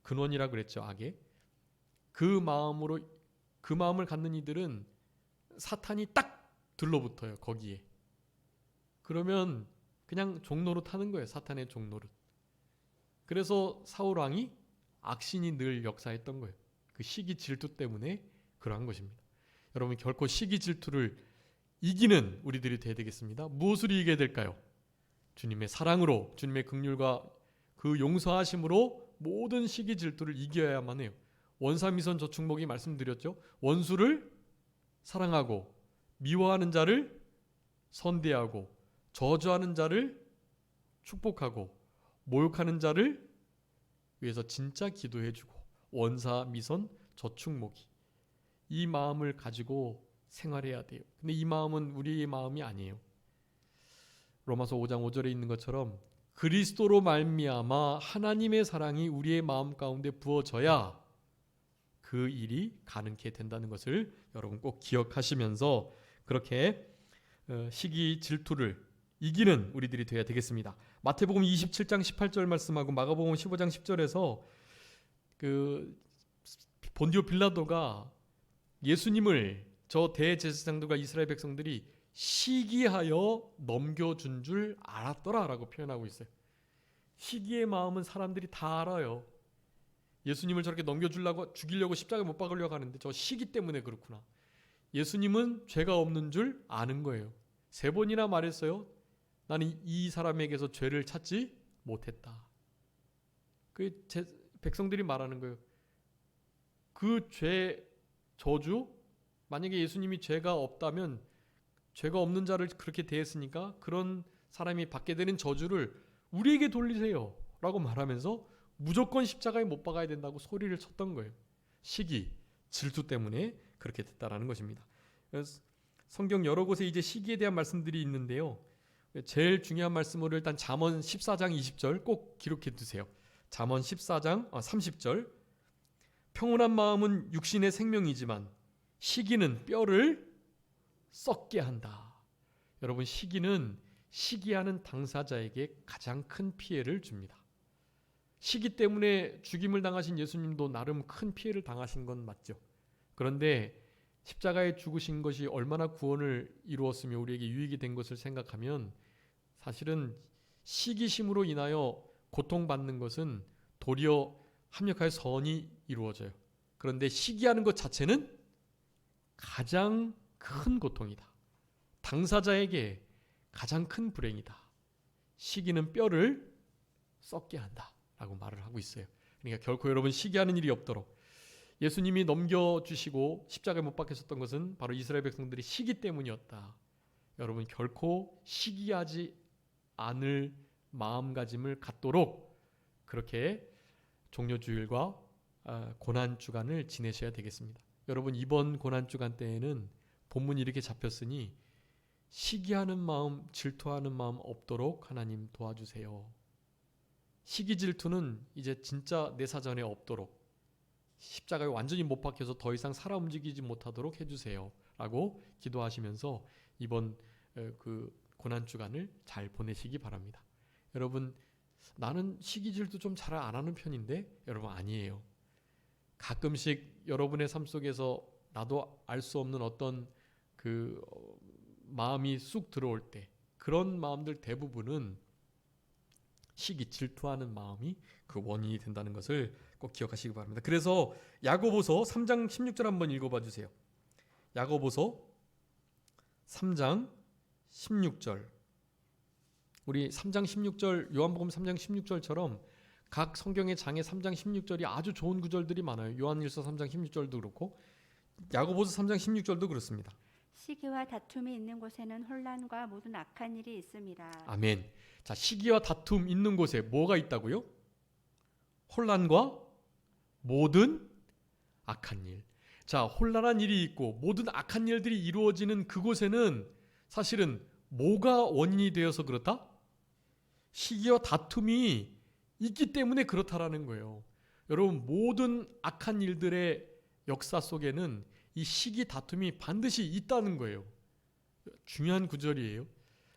근원이라 그랬죠, 악의. 그 마음을 갖는 이들은 사탄이 딱 들러붙어요, 거기에. 그러면 그냥 종노릇 하는 거예요, 사탄의 종노릇. 그래서 사울 왕이 악신이 늘 역사했던 거예요. 그 시기, 질투 때문에 그러한 것입니다. 여러분, 결코 시기, 질투를 이기는 우리들이 되어야 되겠습니다. 무엇을 이기게 될까요? 주님의 사랑으로, 주님의 긍휼과 그 용서하심으로 모든 시기, 질투를 이겨야만 해요. 원사미선 저축목이 말씀드렸죠. 원수를 사랑하고 미워하는 자를 선대하고 저주하는 자를 축복하고 모욕하는 자를 위해서 진짜 기도해주고 원사미선 저축목이 이 마음을 가지고 생활해야 돼요. 근데 이 마음은 우리의 마음이 아니에요. 로마서 5장 5절에 있는 것처럼 그리스도로 말미암아 하나님의 사랑이 우리의 마음 가운데 부어져야 그 일이 가능케 된다는 것을 여러분 꼭 기억하시면서 그렇게 시기 질투를 이기는 우리들이 되어야 되겠습니다. 마태복음 27장 18절 말씀하고 마가복음 15장 10절에서 그 본디오 빌라도가 예수님을 저 대제사장들과 이스라엘 백성들이 시기하여 넘겨준 줄 알았더라라고 표현하고 있어요. 시기의 마음은 사람들이 다 알아요. 예수님을 저렇게 넘겨주려고 죽이려고 십자가에 못 박으려고 하는데 저 시기 때문에 그렇구나. 예수님은 죄가 없는 줄 아는 거예요. 3번이나 말했어요. 나는 이 사람에게서 죄를 찾지 못했다. 그 백성들이 말하는 거예요. 그 죄 저주, 만약에 예수님이 죄가 없다면 죄가 없는 자를 그렇게 대했으니까 그런 사람이 받게 되는 저주를 우리에게 돌리세요 라고 말하면서 무조건 십자가에 못 박아야 된다고 소리를 쳤던 거예요. 시기, 질투 때문에 그렇게 됐다라는 것입니다. 성경 여러 곳에 이제 시기에 대한 말씀들이 있는데요. 제일 중요한 말씀으로 일단 잠언 14장 20절 꼭 기록해 두세요. 잠언 14장 30절 평온한 마음은 육신의 생명이지만 시기는 뼈를 썩게 한다. 여러분, 시기는 시기하는 당사자에게 가장 큰 피해를 줍니다. 시기 때문에 죽임을 당하신 예수님도 나름 큰 피해를 당하신 건 맞죠. 그런데 십자가에 죽으신 것이 얼마나 구원을 이루었으며 우리에게 유익이 된 것을 생각하면 사실은 시기심으로 인하여 고통받는 것은 도리어 합력하여 선이 이루어져요. 그런데 시기하는 것 자체는 가장 큰 고통이다. 당사자에게 가장 큰 불행이다. 시기는 뼈를 썩게 한다 라고 말을 하고 있어요. 그러니까 결코 여러분 시기하는 일이 없도록 예수님이 넘겨주시고 십자가에 못 박히셨던 것은 바로 이스라엘 백성들이 시기 때문이었다. 여러분 결코 시기하지 않을 마음가짐을 갖도록 그렇게 종료주일과 고난주간을 지내셔야 되겠습니다. 여러분 이번 고난주간 때에는 본문이 이렇게 잡혔으니 시기하는 마음, 질투하는 마음 없도록 하나님 도와주세요. 시기 질투는 이제 진짜 내 사전에 없도록 십자가에 완전히 못 박혀서 더 이상 살아 움직이지 못하도록 해주세요 라고 기도하시면서 이번 그 고난주간을 잘 보내시기 바랍니다. 여러분 나는 시기 질투 좀 잘 안 하는 편인데 여러분 아니에요. 가끔씩 여러분의 삶 속에서 나도 알 수 없는 어떤 그 마음이 쑥 들어올 때 그런 마음들 대부분은 시기 질투하는 마음이 그 원인이 된다는 것을 꼭 기억하시기 바랍니다. 그래서 야고보서 3장 16절 한번 읽어봐 주세요. 야고보서 3장 16절 우리 3장 16절 요한복음 3장 16절처럼 각 성경의 장의 3장 16절이 아주 좋은 구절들이 많아요. 요한일서 3장 16절도 그렇고 야고보서 3장 16절도 그렇습니다. 시기와 다툼이 있는 곳에는 혼란과 모든 악한 일이 있습니다. 아멘. 자, 시기와 다툼 있는 곳에 뭐가 있다고요? 혼란과 모든 악한 일. 자, 혼란한 일이 있고 모든 악한 일들이 이루어지는 그곳에는 사실은 뭐가 원인이 되어서 그렇다? 시기와 다툼이 있기 때문에 그렇다라는 거예요. 여러분 모든 악한 일들의 역사 속에는 이 시기 다툼이 반드시 있다는 거예요. 중요한 구절이에요.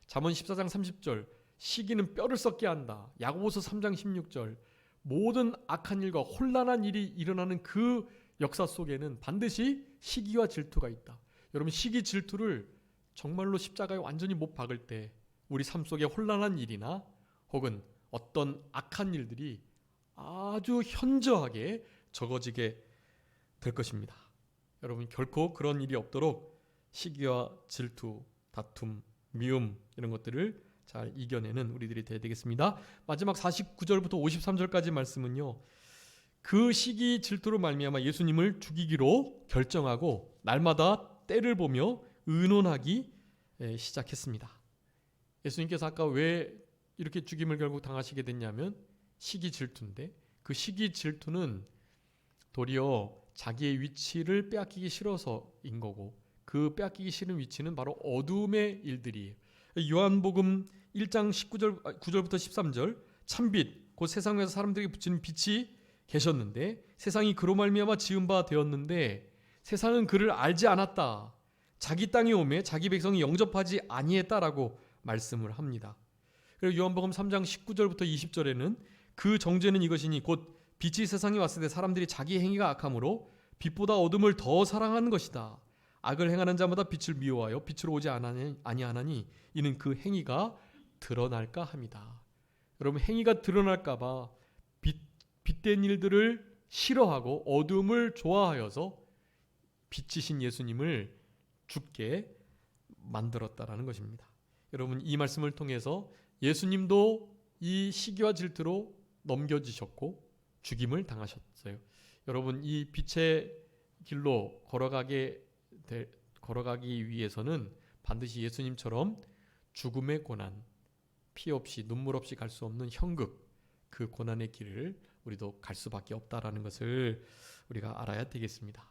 잠언 14장 30절 시기는 뼈를 썩게 한다. 야고보서 3장 16절 모든 악한 일과 혼란한 일이 일어나는 그 역사 속에는 반드시 시기와 질투가 있다. 여러분 시기 질투를 정말로 십자가에 완전히 못 박을 때 우리 삶 속에 혼란한 일이나 혹은 어떤 악한 일들이 아주 현저하게 적어지게 될 것입니다. 여러분 결코 그런 일이 없도록 시기와 질투, 다툼, 미움 이런 것들을 잘 이겨내는 우리들이 되어야 되겠습니다. 마지막 49절부터 53절까지 말씀은요. 그 시기 질투로 말미암아 예수님을 죽이기로 결정하고 날마다 때를 보며 의논하기 시작했습니다. 예수님께서 아까 왜 이렇게 죽임을 결국 당하시게 됐냐면 시기 질투인데 그 시기 질투는 도리어 자기의 위치를 빼앗기기 싫어서인 거고 그 빼앗기기 싫은 위치는 바로 어둠의 일들이에요. 요한복음 1장 9절부터 13절 참빛 곧 세상에서 사람들에게 비치는 빛이 계셨는데 세상이 그로 말미암아 지은 바 되었는데 세상은 그를 알지 않았다. 자기 땅에 오매 자기 백성이 영접하지 아니했다라고 말씀을 합니다. 그리고 요한복음 3장 19절부터 20절에는 그 정죄는 이것이니 곧 빛이 세상에 왔을 때 사람들이 자기 행위가 악함으로 빛보다 어둠을 더 사랑하는 것이다. 악을 행하는 자마다 빛을 미워하여 빛으로 오지 아니하나니 이는 그 행위가 드러날까 함이다. 여러분 행위가 드러날까 봐 빛된 일들을 싫어하고 어둠을 좋아하여서 빛이신 예수님을 죽게 만들었다라는 것입니다. 여러분 이 말씀을 통해서 예수님도 이 시기와 질투로 넘겨지셨고 죽임을 당하셨어요. 여러분 이 빛의 길로 걸어가기 위해서는 반드시 예수님처럼 죽음의 고난, 피 없이 눈물 없이 갈 수 없는 현극 그 고난의 길을 우리도 갈 수밖에 없다라는 것을 우리가 알아야 되겠습니다.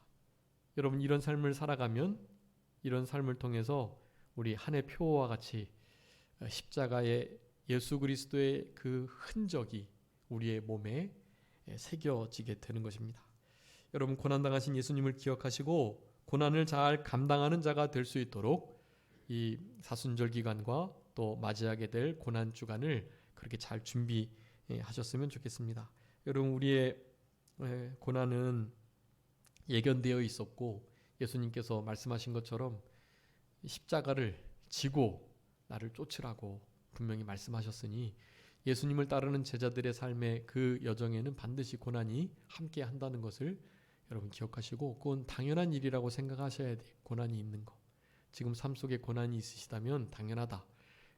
여러분 이런 삶을 살아가면 이런 삶을 통해서 우리 한 해 표와 같이 십자가의 예수 그리스도의 그 흔적이 우리의 몸에 새겨지게 되는 것입니다. 여러분 고난당하신 예수님을 기억하시고 고난을 잘 감당하는 자가 될 수 있도록 이 사순절 기간과 또 맞이하게 될 고난 주간을 그렇게 잘 준비하셨으면 좋겠습니다. 여러분 우리의 고난은 예견되어 있었고 예수님께서 말씀하신 것처럼 십자가를 지고 나를 쫓으라고 분명히 말씀하셨으니 예수님을 따르는 제자들의 삶의 그 여정에는 반드시 고난이 함께 한다는 것을 여러분 기억하시고 그건 당연한 일이라고 생각하셔야 돼요. 고난이 있는 거. 지금 삶 속에 고난이 있으시다면 당연하다.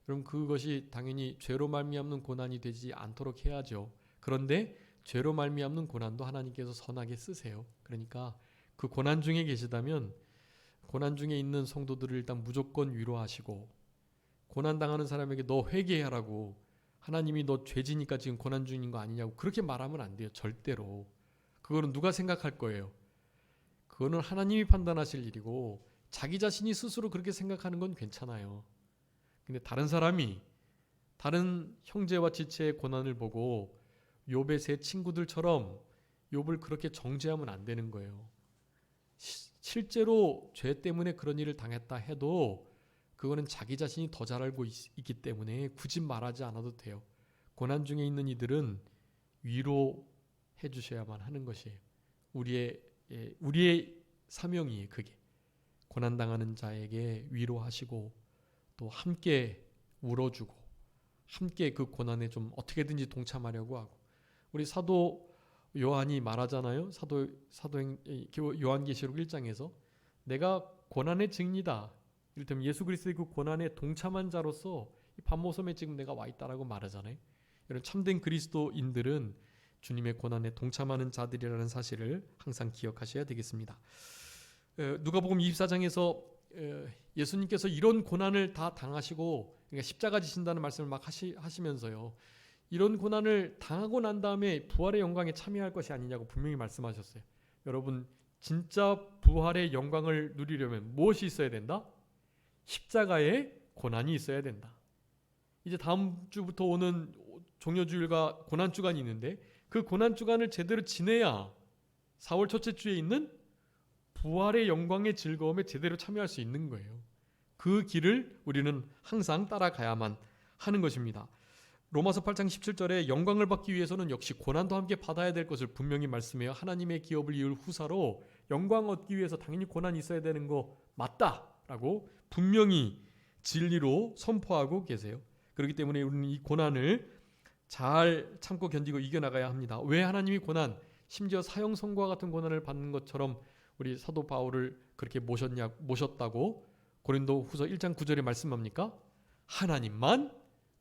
여러분 그것이 당연히 죄로 말미암는 고난이 되지 않도록 해야죠. 그런데 죄로 말미암는 고난도 하나님께서 선하게 쓰세요. 그러니까 그 고난 중에 계시다면 고난 중에 있는 성도들을 일단 무조건 위로하시고 고난당하는 사람에게 너 회개하라고 하나님이 너 죄지니까 지금 고난 중인 거 아니냐고 그렇게 말하면 안 돼요. 절대로. 그거는 누가 생각할 거예요. 그거는 하나님이 판단하실 일이고 자기 자신이 스스로 그렇게 생각하는 건 괜찮아요. 근데 다른 사람이 다른 형제와 지체의 고난을 보고 욥의 세 친구들처럼 욥을 그렇게 정죄하면 안 되는 거예요. 실제로 죄 때문에 그런 일을 당했다 해도 그거는 자기 자신이 더 잘 알고 있기 때문에 굳이 말하지 않아도 돼요. 고난 중에 있는 이들은 위로해 주셔야만 하는 것이에요. 우리의 사명이에요. 그게 고난당하는 자에게 위로하시고 또 함께 울어주고 함께 그 고난에 좀 어떻게든지 동참하려고 하고 우리 사도 요한이 말하잖아요. 요한계시록 1장에서 내가 고난의 증이다. 이를테면 예수 그리스도의 그 고난에 동참한 자로서 이 반모섬에 지금 내가 와 있다라고 말하잖아요. 이런 참된 그리스도인들은 주님의 고난에 동참하는 자들이라는 사실을 항상 기억하셔야 되겠습니다. 누가복음 24장에서 예수님께서 이런 고난을 다 당하시고 그러니까 십자가 지신다는 말씀을 막 하시면서요. 이런 고난을 당하고 난 다음에 부활의 영광에 참여할 것이 아니냐고 분명히 말씀하셨어요. 여러분 진짜 부활의 영광을 누리려면 무엇이 있어야 된다? 십자가의 고난이 있어야 된다. 이제 다음 주부터 오는 종려주일과 고난주간이 있는데 그 고난주간을 제대로 지내야 4월 첫째 주에 있는 부활의 영광의 즐거움에 제대로 참여할 수 있는 거예요. 그 길을 우리는 항상 따라가야만 하는 것입니다. 로마서 8장 17절에 영광을 받기 위해서는 역시 고난도 함께 받아야 될 것을 분명히 말씀해요. 하나님의 기업을 이을 후사로 영광 얻기 위해서 당연히 고난이 있어야 되는 거 맞다라고 분명히 진리로 선포하고 계세요. 그렇기 때문에 우리는 이 고난을 잘 참고 견디고 이겨나가야 합니다. 왜 하나님이 고난, 심지어 사형선고와 같은 고난을 받는 것처럼 우리 사도 바울을 그렇게 모셨다고 고린도 후서 1장 9절에 말씀합니까? 하나님만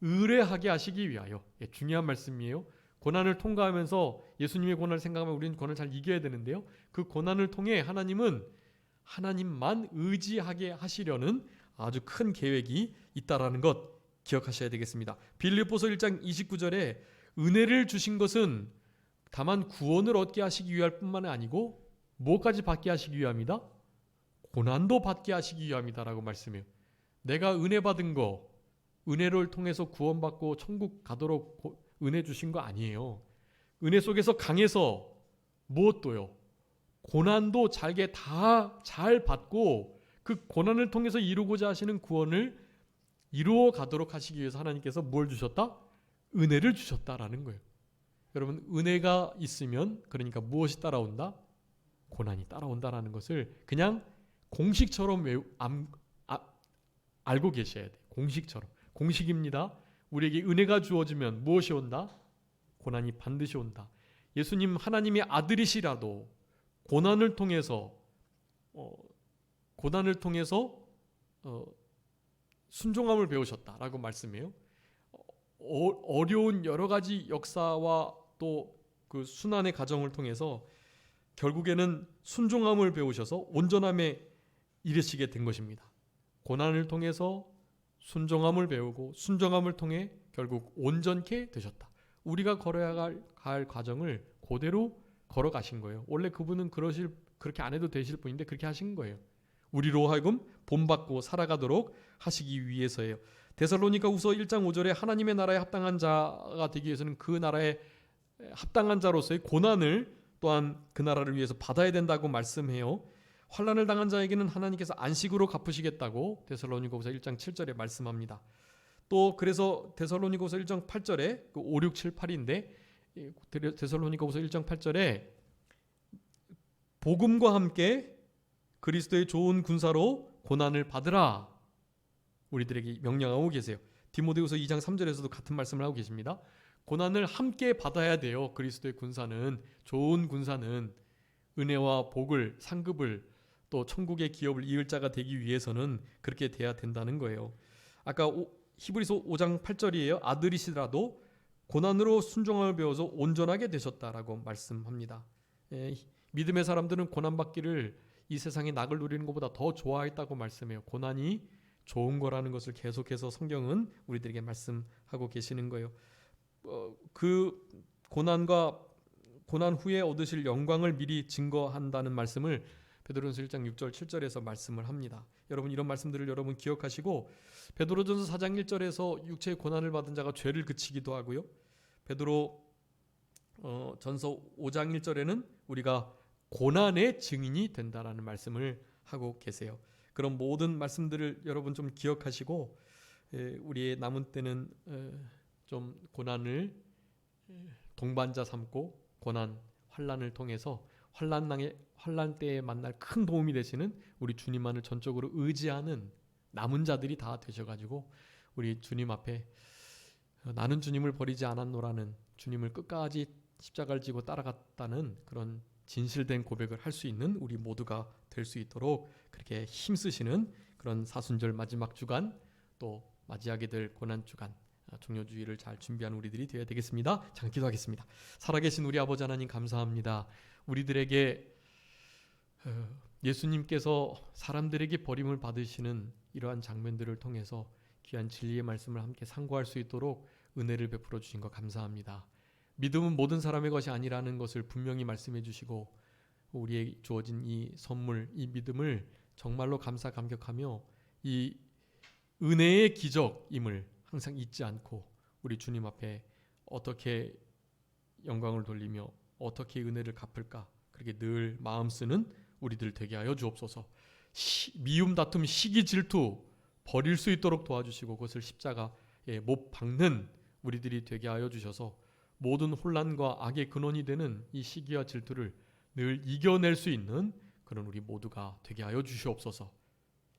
의뢰하게 하시기 위하여. 중요한 말씀이에요. 고난을 통과하면서 예수님의 고난을 생각하면 우리는 고난을 잘 이겨야 되는데요. 그 고난을 통해 하나님은 하나님만 의지하게 하시려는 아주 큰 계획이 있다라는 것 기억하셔야 되겠습니다. 빌립보서 1장 29절에 은혜를 주신 것은 다만 구원을 얻게 하시기 위할 뿐만 아니고 무엇까지 받게 하시기 위함이다? 고난도 받게 하시기 위함이다라고 말씀해요. 내가 은혜 받은 거, 은혜를 통해서 구원받고 천국 가도록 은혜 주신 거 아니에요. 은혜 속에서 강해서 무엇도요? 고난도 잘게 다 잘 받고 그 고난을 통해서 이루고자 하시는 구원을 이루어 가도록 하시기 위해서 하나님께서 뭘 주셨다? 은혜를 주셨다라는 거예요. 여러분, 은혜가 있으면 그러니까 무엇이 따라온다? 고난이 따라온다라는 것을 그냥 공식처럼 알고 계셔야 돼요. 공식처럼. 공식입니다. 우리에게 은혜가 주어지면 무엇이 온다? 고난이 반드시 온다. 예수님 하나님의 아들이시라도 고난을 통해서 순종함을 배우셨다라고 말씀해요. 어려운 여러 가지 역사와 또 그 순환의 과정을 통해서 결국에는 순종함을 배우셔서 온전함에 이르시게 된 것입니다. 고난을 통해서 순종함을 배우고 순종함을 통해 결국 온전케 되셨다. 우리가 걸어야 할 과정을 그대로 걸어가신 거예요. 원래 그분은 그렇게 안 해도 되실 분인데 그렇게 하신 거예요. 우리로 하여금 본받고 살아가도록 하시기 위해서예요. 데살로니가후서 1장 5절에 하나님의 나라에 합당한 자가 되기 위해서는 그 나라에 합당한 자로서의 고난을 또한 그 나라를 위해서 받아야 된다고 말씀해요. 환난을 당한 자에게는 하나님께서 안식으로 갚으시겠다고 데살로니가후서 1장 7절에 말씀합니다. 또 그래서 데살로니가후서 1장 8절에 5, 6, 7, 8인데 데살로니가후서 1장 8절에 복음과 함께 그리스도의 좋은 군사로 고난을 받으라 우리들에게 명령하고 계세요. 디모데후서 2장 3절에서도 같은 말씀을 하고 계십니다. 고난을 함께 받아야 돼요. 그리스도의 군사는, 좋은 군사는 은혜와 복을, 상급을 또 천국의 기업을 이을 자가 되기 위해서는 그렇게 돼야 된다는 거예요. 아까 히브리서 5장 8절이에요. 아들이시라도 고난으로 순종함을 배워서 온전하게 되셨다라고 말씀합니다. 믿음의 사람들은 고난받기를 이 세상의 낙을 누리는 것보다 더 좋아했다고 말씀해요. 고난이 좋은 거라는 것을 계속해서 성경은 우리들에게 말씀하고 계시는 거예요. 그 고난 후에 얻으실 영광을 미리 증거한다는 말씀을 베드로전서 1장 6절 7절에서 말씀을 합니다. 여러분 이런 말씀들을 여러분 기억하시고 베드로전서 4장 1절에서 육체의 고난을 받은 자가 죄를 그치기도 하고요. 베드로 전서 5장 1절에는 우리가 고난의 증인이 된다라는 말씀을 하고 계세요. 그런 모든 말씀들을 여러분 좀 기억하시고 우리의 남은 때는 좀 고난을 동반자 삼고 고난, 환난을 통해서 환난 때에 만날 큰 도움이 되시는 우리 주님만을 전적으로 의지하는 남은 자들이 다 되셔가지고 우리 주님 앞에 나는 주님을 버리지 않았노라는 주님을 끝까지 십자가를 지고 따라갔다는 그런 진실된 고백을 할 수 있는 우리 모두가 될 수 있도록 그렇게 힘쓰시는 그런 사순절 마지막 주간 또 맞이하게 될 고난 주간 종료주의를 잘 준비하는 우리들이 되어야 되겠습니다. 잠깐 기도하겠습니다. 살아계신 우리 아버지 하나님 감사합니다. 우리들에게 예수님께서 사람들에게 버림을 받으시는 이러한 장면들을 통해서 귀한 진리의 말씀을 함께 상고할 수 있도록 은혜를 베풀어 주신 것 감사합니다. 믿음은 모든 사람의 것이 아니라는 것을 분명히 말씀해 주시고 우리에게 주어진 이 선물, 이 믿음을 정말로 감사 감격하며 이 은혜의 기적임을 항상 잊지 않고 우리 주님 앞에 어떻게 영광을 돌리며 어떻게 은혜를 갚을까 그렇게 늘 마음 쓰는 우리들 되게 하여 주옵소서. 미움, 다툼, 시기, 질투 버릴 수 있도록 도와주시고 그것을 십자가에 못 박는 우리들이 되게 하여 주셔서 모든 혼란과 악의 근원이 되는 이 시기와 질투를 늘 이겨낼 수 있는 그런 우리 모두가 되게 하여 주시옵소서.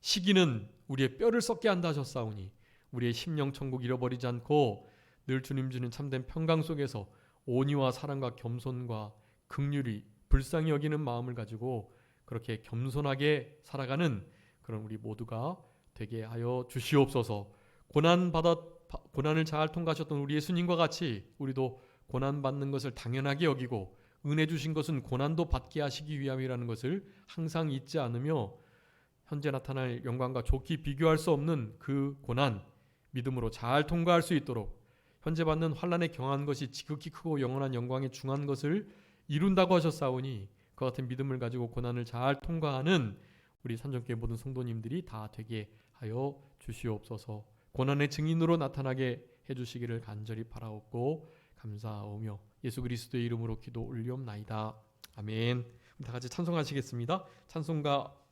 시기는 우리의 뼈를 썩게 한다 하셨사오니 우리의 심령 천국 잃어버리지 않고 늘 주님 주는 참된 평강 속에서 온유와 사랑과 겸손과 긍휼이 불쌍히 여기는 마음을 가지고 그렇게 겸손하게 살아가는 그런 우리 모두가 되게 하여 주시옵소서. 고난을 잘 통과하셨던 우리 예수님과 같이 우리도 고난받는 것을 당연하게 여기고 은혜 주신 것은 고난도 받게 하시기 위함이라는 것을 항상 잊지 않으며 현재 나타날 영광과 좋게 비교할 수 없는 그 고난 믿음으로 잘 통과할 수 있도록 현재 받는 환난에 경한 것이 지극히 크고 영원한 영광에 중한 것을 이룬다고 하셨사오니 그 같은 믿음을 가지고 고난을 잘 통과하는 우리 산정교회 모든 성도님들이 다 되게 하여 주시옵소서. 고난의 증인으로 나타나게 해주시기를 간절히 바라옵고 감사하오며 예수 그리스도의 이름으로 기도 올리옵나이다. 아멘. 다 같이 찬송하시겠습니다. 찬송가